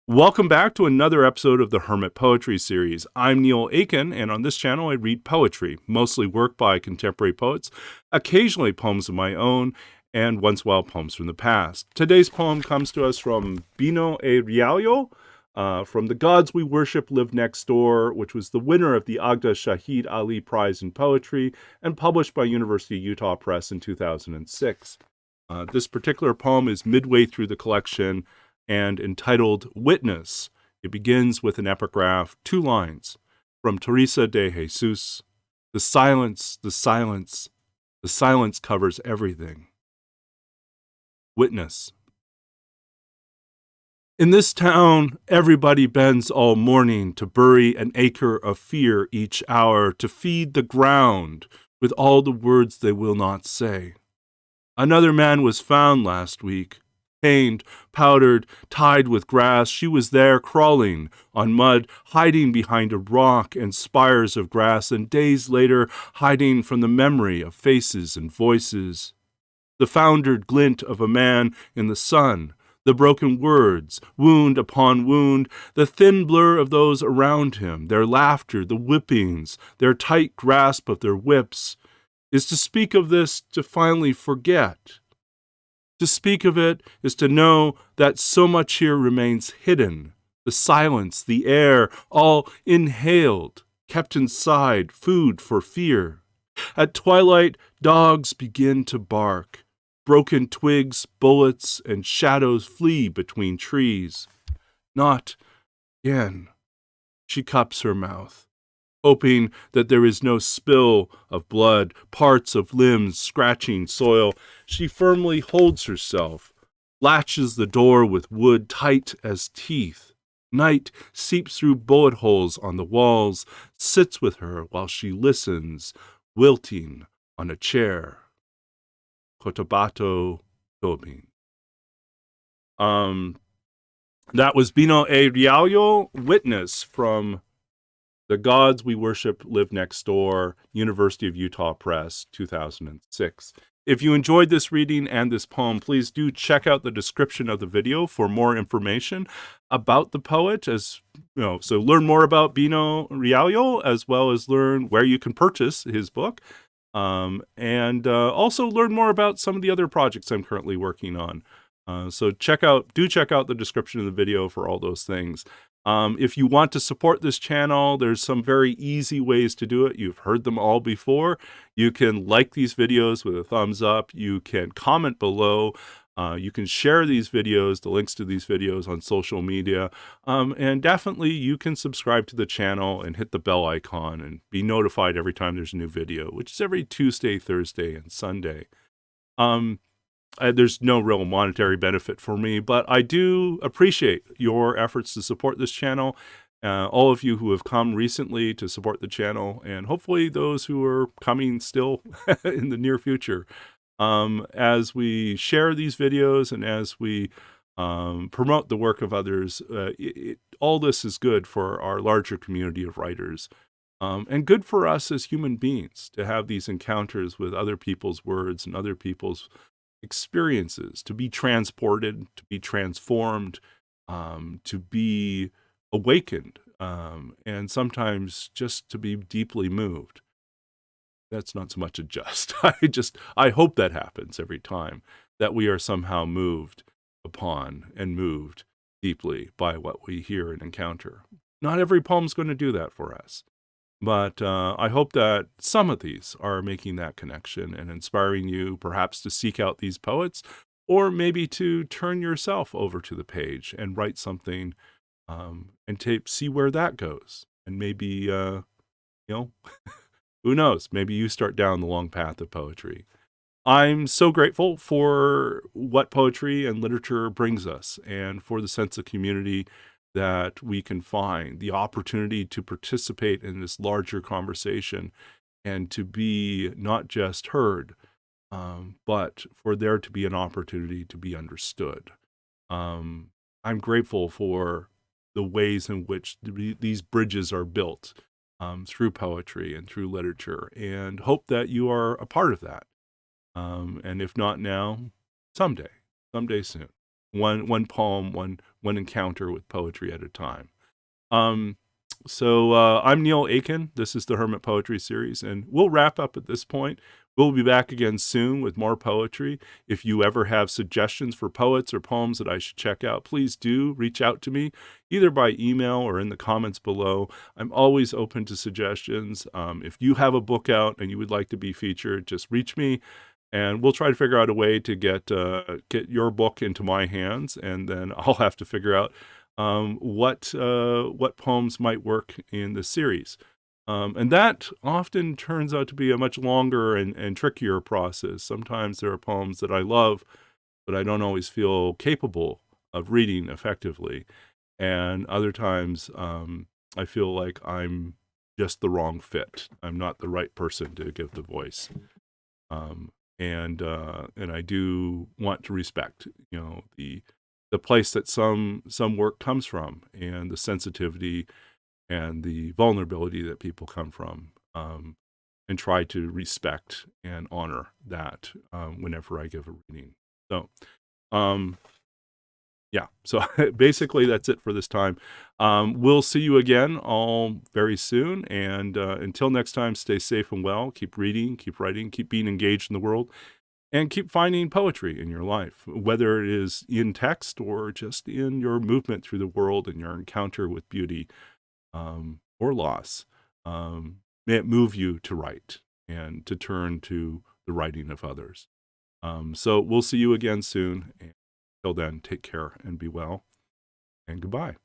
Welcome back to another episode of the Hermit Poetry Series. I'm Neil Aitken, and on this channel I read poetry, mostly work by contemporary poets, occasionally poems of my own, and once in a while poems from the past. Today's poem comes to us from Bino A, Realuyo, from The Gods We Worship Live Next Door, which was the winner of the Agha Shahid Ali Prize in Poetry and published by University of Utah Press in 2006. This particular poem is midway through the collection and entitled Witness. It begins with an epigraph, 2 lines, from Teresa de Jesus. The silence, the silence, the silence covers everything. Witness. In this town, everybody bends all morning to bury an acre of fear each hour, to feed the ground with all the words they will not say. Another man was found last week, pained, powdered, tied with grass. She was there crawling on mud, hiding behind a rock and spires of grass, and days later hiding from the memory of faces and voices. The foundered glint of a man in the sun, the broken words, wound upon wound, the thin blur of those around him, their laughter, the whippings, their tight grasp of their whips. Is to speak of this to finally forget. To speak of it is to know that so much here remains hidden, the silence, the air, all inhaled, kept inside, food for fear. At twilight, dogs begin to bark. Broken twigs, bullets, and shadows flee between trees. Not again. She cups her mouth, hoping that there is no spill of blood, parts of limbs scratching soil. She firmly holds herself, latches the door with wood tight as teeth. Night seeps through bullet holes on the walls, sits with her while she listens, wilting on a chair. Cotabato Tobin. That was Bino A. Realuyo, Witness, from The Gods We Worship Live Next Door, University of Utah Press, 2006. If you enjoyed this reading and this poem, please do check out the description of the video for more information about the poet, as you know, so learn more about Bino Realuyo, as well as learn where you can purchase his book, and also learn more about some of the other projects I'm currently working on. So check out the description of the video for all those things. If you want to support this channel, there's some very easy ways to do it. You've heard them all before. You can like these videos with a thumbs up. You can comment below. You can share these videos, the links to these videos, on social media. And definitely you can subscribe to the channel and hit the bell icon and be notified every time there's a new video, which is every Tuesday, Thursday, and Sunday. There's no real monetary benefit for me, but I do appreciate your efforts to support this channel. All of you who have come recently to support the channel, and hopefully those who are coming still in the near future. As we share these videos and as we promote the work of others, all this is good for our larger community of writers. And good for us as human beings to have these encounters with other people's words and other people's experiences, to be transported, to be transformed, to be awakened, and sometimes just to be deeply moved. That's not so much a just. I hope that happens every time, that we are somehow moved upon and moved deeply by what we hear and encounter. Not every poem's going to do that for us. But I hope that some of these are making that connection and inspiring you perhaps to seek out these poets, or maybe to turn yourself over to the page and write something, and see where that goes. And maybe, who knows, maybe you start down the long path of poetry. I'm so grateful for what poetry and literature brings us, and for the sense of community that we can find, the opportunity to participate in this larger conversation and to be not just heard, but for there to be an opportunity to be understood. I'm grateful for the ways in which these bridges are built through poetry and through literature, and hope that you are a part of that. And if not now, someday soon. one poem, one encounter with poetry at a time. So I'm Neil Aitken. This is the Hermit Poetry Series, and we'll wrap up at this point. We'll be back again soon with more poetry. If you ever have suggestions for poets or poems that I should check out, please do reach out to me, either by email or in the comments below. I'm always open to suggestions. If you have a book out and you would like to be featured, just reach me, and we'll try to figure out a way to get your book into my hands, and then I'll have to figure out what poems might work in the series. And that often turns out to be a much longer and trickier process. Sometimes there are poems that I love, but I don't always feel capable of reading effectively. And other times I feel like I'm just the wrong fit. I'm not the right person to give the voice. And I do want to respect, the place that some work comes from, and the sensitivity and the vulnerability that people come from, and try to respect and honor that whenever I give a reading. So, yeah, so basically that's it for this time. We'll see you again all very soon, and until next time, stay safe and well. Keep reading, keep writing, keep being engaged in the world, and keep finding poetry in your life, whether it is in text or just in your movement through the world and your encounter with beauty or loss. May it move you to write and to turn to the writing of others. So we'll see you again soon. And until then, take care and be well, and goodbye.